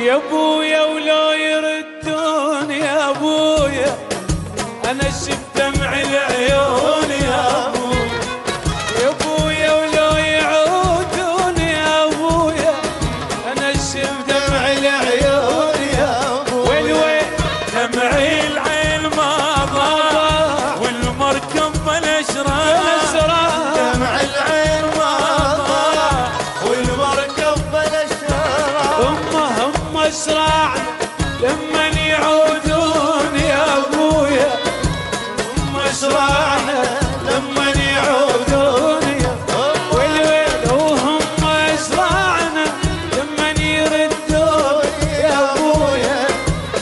يا ابويا ولو يردون يا ابويا انا شفت دمع العيون يا ابويا، يا ابويا ولو يعودون يا ابويا انا شفت دمع العيون يا ابويا، والويل دمع العين ما ضاع والمركب بلش راح، دمع العين ما ضاع والمركب بلش راح، هم اسرعنا لمن يعودون يا ابويا، هم اسرعنا لمن يعودون يا والويل، وهم اسرعنا لمن يردون يا ابويا،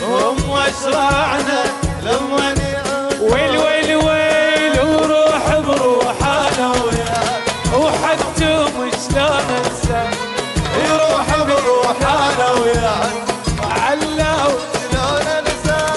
هم اسرعنا لمن يردون، ويل ويل وروح بروحنا وياك، وحتى شلون انسى يروح بروحنا وياك علاو شلون انساك.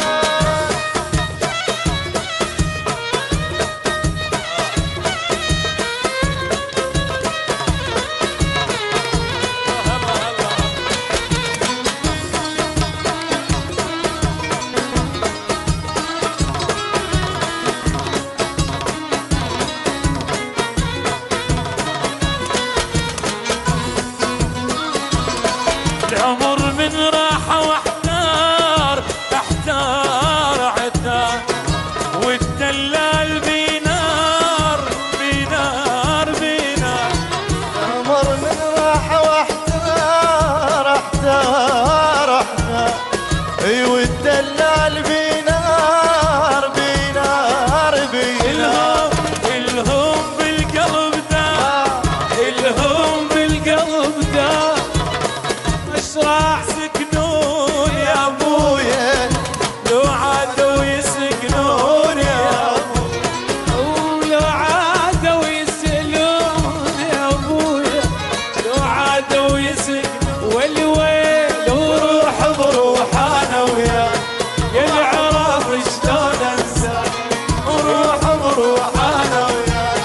العمر من راحة واحتار احتار عتار، والدلال بينار بينار بينار، عمر من راحة واحتار احتار احتار، اي والدلال بينار بينار بينار، الهم بالقلب دار، الهم بالقلب دار، اسرع سكنون يا ابويا لو عادوا يسكنون يا ابويا، لو عادوا يسألون يا ابويا، لو عادوا يسكنون، والويل وروح بروحنا وياك يا العراف شلون انساك، وروح بروحنا وياك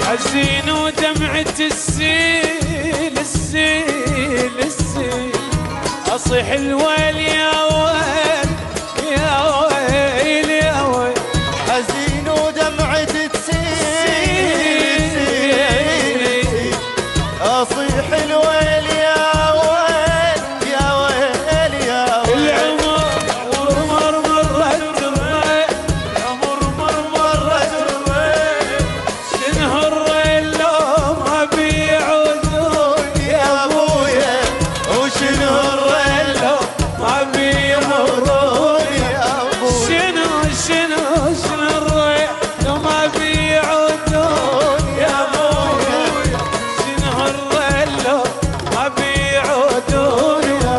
حزين ودمعة السيل السيل السيل، أصيح الويل يا ويل يا ويل يا ويل، حزين ودمعة تسيل، اصيح الويل يا ويل يا ويل يا ويل، العمر مرت الريل، العمر مرت الريل، شنه الريل لو ما بيعودون يا ابويا وشنو الريل لو ما بيمرون يا ابويا، شنو الريل لو ما بيعودون يا ابويا، شنو الريل لو ما بيعودون يا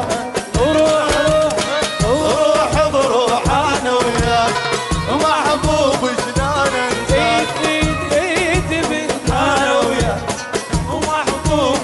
روح بروحنا وياك ومحبوب شلون انساك، ايد بيدنا وياك، ومحبوب